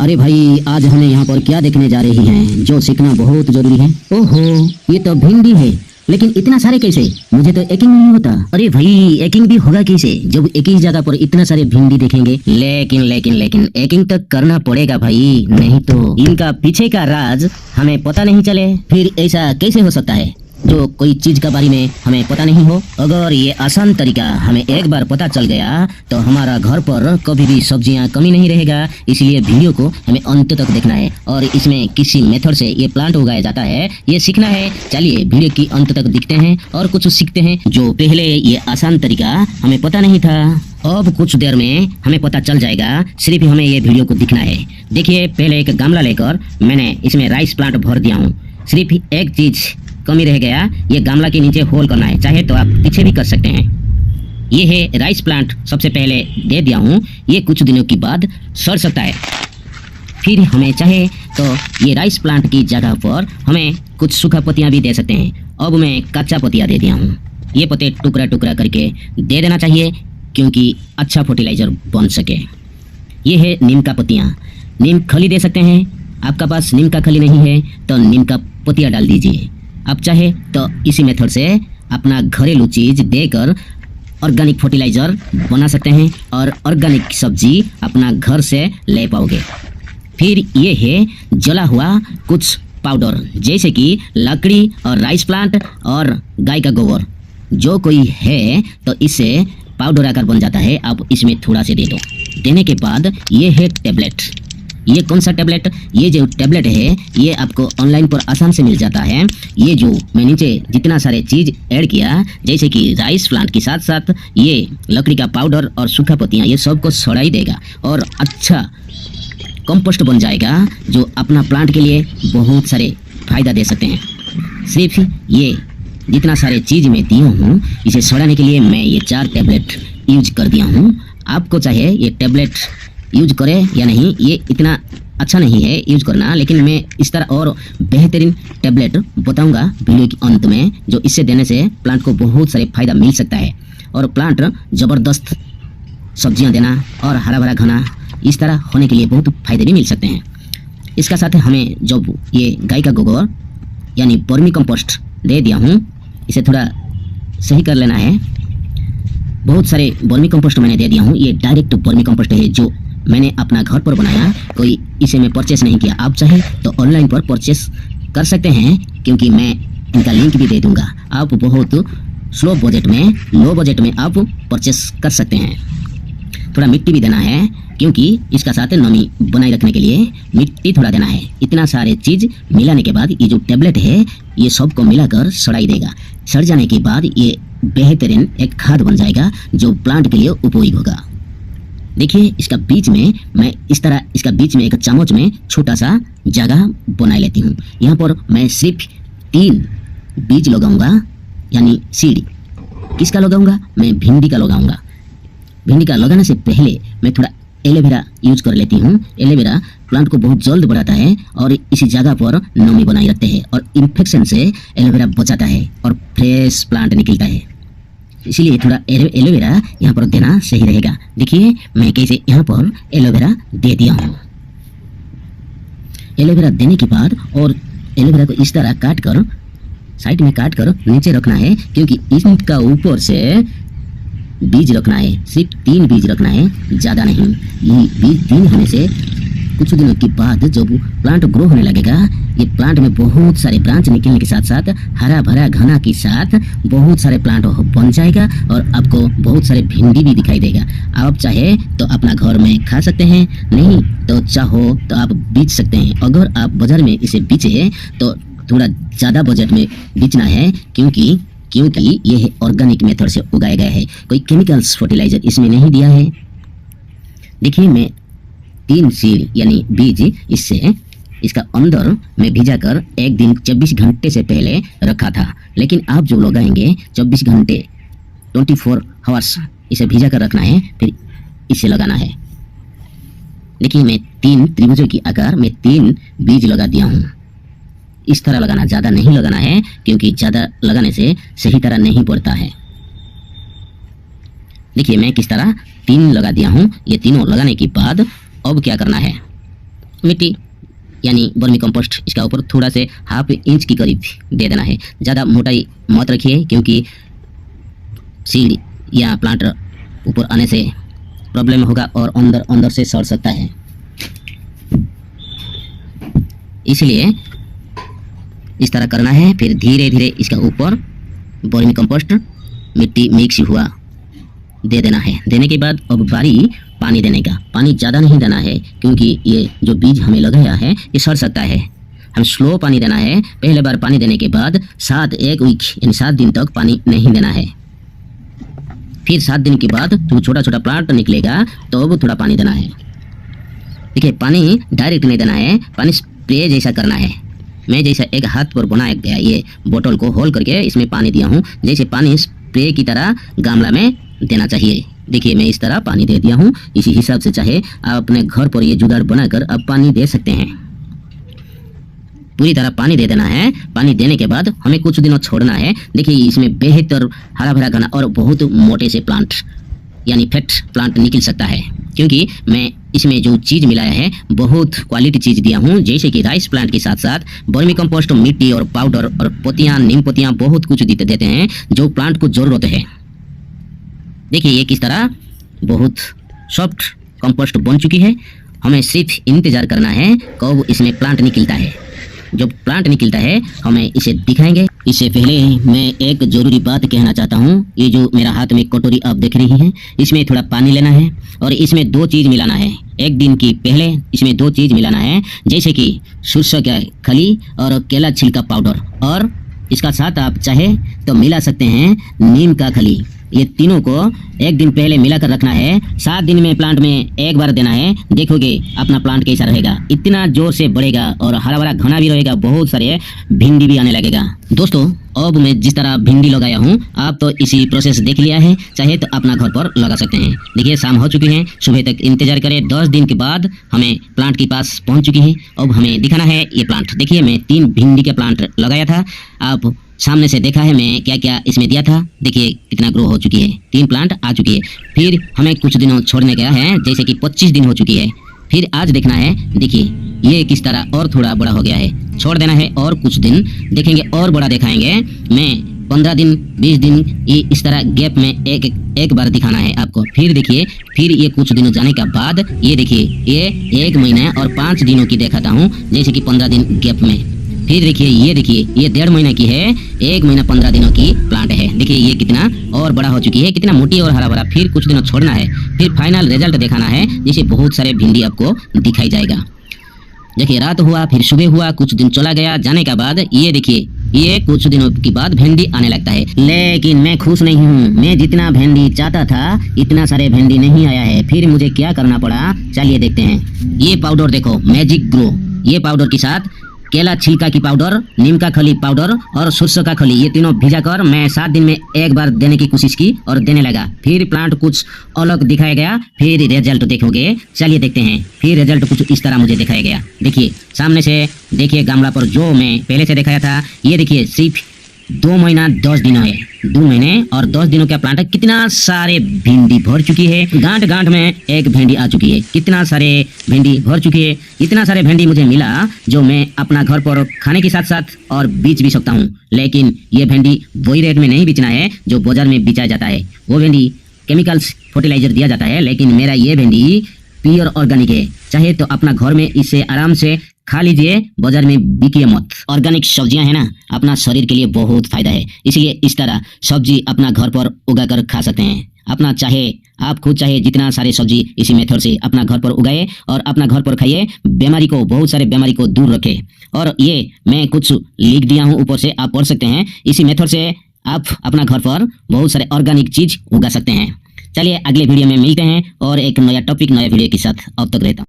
अरे भाई, आज हमें यहाँ पर क्या देखने जा रही हैं जो सीखना बहुत जरूरी है। ओहो, ये तो भिंडी है, लेकिन इतना सारे कैसे? मुझे तो एकिंग नहीं होता। अरे भाई, एकिंग भी होगा कैसे जब एक ही जगह पर इतना सारे भिंडी देखेंगे? लेकिन लेकिन लेकिन एकिंग तो करना पड़ेगा भाई, नहीं तो इनका पीछे का राज हमें पता नहीं चले। फिर ऐसा कैसे हो सकता है जो कोई चीज के बारे में हमें पता नहीं हो? अगर ये आसान तरीका हमें एक बार पता चल गया तो हमारा घर पर कभी भी सब्जियां कमी नहीं रहेगा। इसलिए वीडियो को हमें अंत तक देखना है और इसमें किसी मेथड से ये प्लांट उगाया जाता है ये सीखना है। चलिए वीडियो की अंत तक देखते हैं और कुछ सीखते हैं जो पहले ये आसान तरीका हमें पता नहीं था। अब कुछ देर में हमें पता चल जाएगा, सिर्फ हमें ये वीडियो को दिखना है। देखिए, पहले एक गमला लेकर मैंने इसमें राइस प्लांट भर दिया हूँ। सिर्फ एक चीज कमी रह गया, ये गमला के नीचे होल करना है। चाहे तो आप पीछे भी कर सकते हैं। ये है राइस प्लांट, सबसे पहले दे दिया हूँ। ये कुछ दिनों के बाद सड़ सकता है। फिर हमें चाहे तो ये राइस प्लांट की जगह पर हमें कुछ सूखा पत्तियाँ भी दे सकते हैं। अब मैं कच्चा पत्तियाँ दे दिया हूँ। ये पत्ते टुकड़ा टुकड़ा करके दे देना चाहिए क्योंकि अच्छा फर्टिलाइजर बन सके। ये है नीम का पत्तियाँ, नीम खली दे सकते हैं। आपका पास नीम का खली नहीं है तो नीम का पत्तियाँ डाल दीजिए। आप चाहे तो इसी मेथड से अपना घरेलू चीज देकर ऑर्गेनिक फर्टिलाइजर बना सकते हैं और ऑर्गेनिक सब्जी अपना घर से ले पाओगे। फिर ये है जला हुआ कुछ पाउडर, जैसे कि लकड़ी और राइस प्लांट और गाय का गोबर। जो कोई है तो इससे पाउडर आकर बन जाता है। आप इसमें थोड़ा से दे दो। देने के बाद ये है टेबलेट। ये कौन सा टेबलेट? ये जो टेबलेट है ये आपको ऑनलाइन पर आसान से मिल जाता है। ये जो मैं नीचे जितना सारे चीज ऐड किया, जैसे कि राइस प्लांट के साथ साथ ये लकड़ी का पाउडर और सूखा पत्तियाँ, ये सबको सड़ाई देगा और अच्छा कंपोस्ट बन जाएगा जो अपना प्लांट के लिए बहुत सारे फायदा दे सकते हैं। सिर्फ ये जितना सारे चीज मैं दिया हूँ इसे सड़ाने के लिए मैं ये 4 टेबलेट यूज कर दिया हूँ। आपको चाहे ये टेबलेट यूज करें या नहीं, ये इतना अच्छा नहीं है यूज करना, लेकिन मैं इस तरह और बेहतरीन टेबलेट बताऊंगा वीडियो के अंत में, जो इससे देने से प्लांट को बहुत सारे फायदा मिल सकता है और प्लांट ज़बरदस्त सब्जियां देना और हरा भरा घना इस तरह होने के लिए बहुत फायदे भी मिल सकते हैं। इसका साथ हमें जब ये गाय का गोबर यानी वर्मी कंपोस्ट दे दिया हूँ, इसे थोड़ा सही कर लेना है। बहुत सारे वर्मी कंपोस्ट मैंने दे दिया हूँ। ये डायरेक्ट वर्मी कंपोस्ट है जो मैंने अपना घर पर बनाया, कोई इसे मैं परचेस नहीं किया। आप चाहे तो ऑनलाइन पर परचेस कर सकते हैं क्योंकि मैं इनका लिंक भी दे दूंगा। आप बहुत स्लो बजट में, लो बजट में आप परचेस कर सकते हैं। थोड़ा मिट्टी भी देना है क्योंकि इसका साथ नमी बनाए रखने के लिए मिट्टी थोड़ा देना है। इतना सारे चीज़ मिलाने के बाद ये जो टेबलेट है ये सबको मिलाकर सड़ाई देगा। सड़ जाने के बाद ये बेहतरीन एक खाद बन जाएगा जो प्लांट के लिए उपयोगी होगा। देखिए, इसका बीच में मैं इस तरह इसका बीच में एक चम्मच में छोटा सा जगह बना लेती हूँ। यहाँ पर मैं सिर्फ 3 बीज लगाऊंगा, यानी सीड। किसका लगाऊंगा? मैं भिंडी का लगाऊंगा। भिंडी का लगाने से पहले मैं थोड़ा एलोवेरा यूज कर लेती हूँ। एलोवेरा प्लांट को बहुत जल्द बढ़ाता है और इसी जगह पर नमी बनाए रखते हैं और इन्फेक्शन से एलोवेरा बचाता है और फ्रेश प्लांट निकलता है। इसीलिए थोड़ा एलोवेरा यहाँ पर देना सही रहेगा। देखिए मैं कैसे यहाँ पर एलोवेरा दे दिया हूँ। एलोवेरा देने के बाद और एलोवेरा को इस तरह काट कर साइड में काट कर नीचे रखना है क्योंकि इसका ऊपर से बीज रखना है। सिर्फ 3 बीज रखना है, ज़्यादा नहीं। ये बीज 3 होने से कुछ दिनों के बाद जब प्लांट ग्रो होने लगेगा, ये प्लांट में बहुत सारे ब्रांच निकलने के साथ साथ हरा भरा घना के साथ बहुत सारे प्लांट बन जाएगा और आपको बहुत सारे भिंडी भी दिखाई देगा। आप चाहे तो अपना घर में खा सकते हैं, नहीं तो चाहो तो आप बेच सकते हैं। अगर आप बाजार में इसे बेचे तो थोड़ा ज़्यादा बजट में बेचना है क्योंकि यह ऑर्गेनिक मेथड से उगाया गया है। कोई केमिकल्स फर्टिलाइजर इसमें नहीं दिया है। देखिए मैं 3 सीड यानी बीज इसका अंदर में भिजा कर 1 दिन 24 घंटे से पहले रखा था, लेकिन आप जो लगाएंगे 24 घंटे 24 आवर्स इसे भिजा कर रखना है, फिर इसे लगाना है। देखिए मैं 3 त्रिभुजों की आकार में 3 बीज लगा दिया हूँ। इस तरह लगाना, ज़्यादा नहीं लगाना है क्योंकि ज़्यादा लगाने से सही तरह नहीं पड़ता है। देखिए मैं किस तरह 3 लगा दिया हूँ। ये तीनों लगाने के बाद अब क्या करना है? मिट्टी यानी वर्मी कंपोस्ट इसका ऊपर थोड़ा से 1/2 इंच की करीब दे देना है। ज़्यादा मोटाई मत रखिए क्योंकि सीड या प्लांट ऊपर आने से प्रॉब्लम होगा और अंदर से सड़ सकता है। इसलिए इस तरह करना है। फिर धीरे धीरे इसका ऊपर वर्मी कंपोस्ट मिट्टी मिक्स हुआ दे देना है। देने के बाद अब बारी पानी देने का। पानी ज़्यादा नहीं देना है क्योंकि ये जो बीज हमें लगाया है ये सड़ सकता है। हम स्लो पानी देना है। पहले बार पानी देने के बाद 1 वीक यानी 7 दिन तक पानी नहीं देना है। फिर 7 दिन के बाद जो छोटा छोटा प्लांट निकलेगा तो थोड़ा पानी देना है। देखिए, पानी डायरेक्ट नहीं देना है, पानी स्प्रे जैसा करना है। मैं जैसा एक हाथ पर बनाया गया ये बोतल को होल करके इसमें पानी दिया हूँ, जैसे पानी स्प्रे की तरह गमला में देना चाहिए। देखिए, मैं इस तरह पानी दे दिया हूँ। इसी हिसाब से चाहे आप अपने घर पर ये जुगाड़ बनाकर अब पानी दे सकते हैं। पूरी तरह पानी दे देना है। पानी देने के बाद हमें कुछ दिनों छोड़ना है। देखिए, इसमें बेहतर हरा भरा घना और बहुत मोटे से प्लांट यानी फैट प्लांट निकल सकता है क्योंकि मैं इसमें जो चीज़ मिलाया है बहुत क्वालिटी चीज़ दिया हूँ, जैसे कि राइस प्लांट के साथ साथ वर्मी कंपोस्ट, मिट्टी और पाउडर और पत्तियाँ, नीम पत्तियाँ बहुत कुछ देते हैं जो प्लांट को ज़रूरत है। देखिए, ये किस तरह बहुत सॉफ्ट कंपोस्ट बन चुकी है। हमें सिर्फ इंतज़ार करना है कब इसमें प्लांट निकलता है। जब प्लांट निकलता है हमें इसे दिखाएंगे। इससे पहले मैं एक ज़रूरी बात कहना चाहता हूँ। ये जो मेरा हाथ में कटोरी आप देख रही हैं, इसमें थोड़ा पानी लेना है और इसमें 2 चीज़ मिलाना है। एक दिन की पहले इसमें 2 चीज़ मिलाना है, जैसे कि सरसों का खली और केला छिलका पाउडर, और इसका साथ आप चाहे तो मिला सकते हैं नीम का खली। ये तीनों को एक दिन पहले मिलाकर रखना है। 7 दिन में प्लांट में एक बार देना है। देखोगे अपना प्लांट कैसा रहेगा, इतना जोर से बढ़ेगा और हरा भरा घना भी रहेगा, बहुत सारे भिंडी भी आने लगेगा। दोस्तों, अब मैं जिस तरह भिंडी लगाया हूँ आप तो इसी प्रोसेस देख लिया है, चाहे तो अपना घर पर लगा सकते हैं। देखिए, शाम हो चुकी है, सुबह तक इंतजार करें। 10 दिन के बाद हमें प्लांट के पास पहुँच चुकी है। अब हमें दिखाना है ये प्लांट। देखिए, मैं 3 भिंडी के प्लांट लगाया था। आप सामने से देखा है मैं क्या क्या इसमें दिया था। देखिए कितना ग्रो हो चुकी है, 3 प्लांट आ चुकी है। फिर हमें कुछ दिनों छोड़ने गया है, जैसे कि 25 दिन हो चुकी है। फिर आज देखना है, देखिए ये किस तरह और थोड़ा बड़ा हो गया है। छोड़ देना है और कुछ दिन देखेंगे और बड़ा दिखाएंगे। मैं 15 दिन 20 दिन ये इस तरह गैप में एक बार दिखाना है आपको। फिर देखिए, फिर ये कुछ दिनों जाने के बाद ये देखिए ये 1 महीना और 5 दिनों की दिखाता हूँ, जैसे कि 15 दिन गैप में। फिर देखिए ये 1.5 महीने की है, 1 महीना 15 दिनों की प्लांट है। देखिए ये कितना और बड़ा हो चुकी है, कितना मोटी और हरा भरा। फिर कुछ दिनों छोड़ना है, फिर फाइनल रिजल्ट दिखाना है, जिसे बहुत सारे भिंडी आपको दिखाई जाएगा। देखिए रात हुआ, फिर सुबह हुआ, कुछ दिन चला गया, जाने के बाद ये देखिए ये कुछ दिनों के बाद भिंडी आने लगता है। लेकिन मैं खुश नहीं हूँ। मैं जितना भिंडी चाहता था इतना सारे भिंडी नहीं आया है। फिर मुझे क्या करना पड़ा, चलिए देखते हैं। ये पाउडर देखो, मैजिक ग्रो। ये पाउडर के साथ केला छिलका की पाउडर, नीम का खली पाउडर और सरसों का खली, ये तीनों भिजाकर मैं 7 दिन में एक बार देने की कोशिश की और देने लगा। फिर प्लांट कुछ अलग दिखाया गया। फिर रिजल्ट देखोगे, चलिए देखते हैं। फिर रिजल्ट कुछ इस तरह मुझे दिखाया गया। देखिए सामने से देखिए गमला पर जो मैं पहले से दिखाया था, ये देखिए सिर्फ 2 महीना 10 दिन है। 2 महीने और 10 दिनों का प्लांट, कितना सारे भिंडी भर चुकी है। गांठ गांठ में एक भिंडी आ चुकी है, कितना सारे भिंडी भर चुकी है। इतना सारे भिंडी मुझे मिला जो मैं अपना घर पर खाने के साथ साथ और बेच भी सकता हूँ। लेकिन ये भिंडी वही रेट में नहीं बेचना है जो बाजार में बेचा जाता है। वो भिंडी केमिकल्स फर्टिलाइजर दिया जाता है, लेकिन मेरा ये भिंडी प्योर ऑर्गेनिक है। चाहे तो अपना घर में इसे आराम से खा लीजिए, बाजार में बिकिए मत। ऑर्गेनिक सब्जियां है ना, अपना शरीर के लिए बहुत फायदा है। इसलिए इस तरह सब्जी अपना घर पर उगा कर खा सकते हैं। अपना चाहे आप खुद चाहे जितना सारे सब्जी इसी मेथड से अपना घर पर उगाए और अपना घर पर खाइए। बीमारी को, बहुत सारे बीमारी को दूर रखे। और ये मैं कुछ लिख दिया हूँ ऊपर से, आप पढ़ सकते हैं। इसी मेथड से आप अपना घर पर बहुत सारे ऑर्गेनिक चीज उगा सकते हैं। चलिए अगले वीडियो में मिलते हैं और एक नया टॉपिक, नया वीडियो के साथ। अब तक रहता हूँ।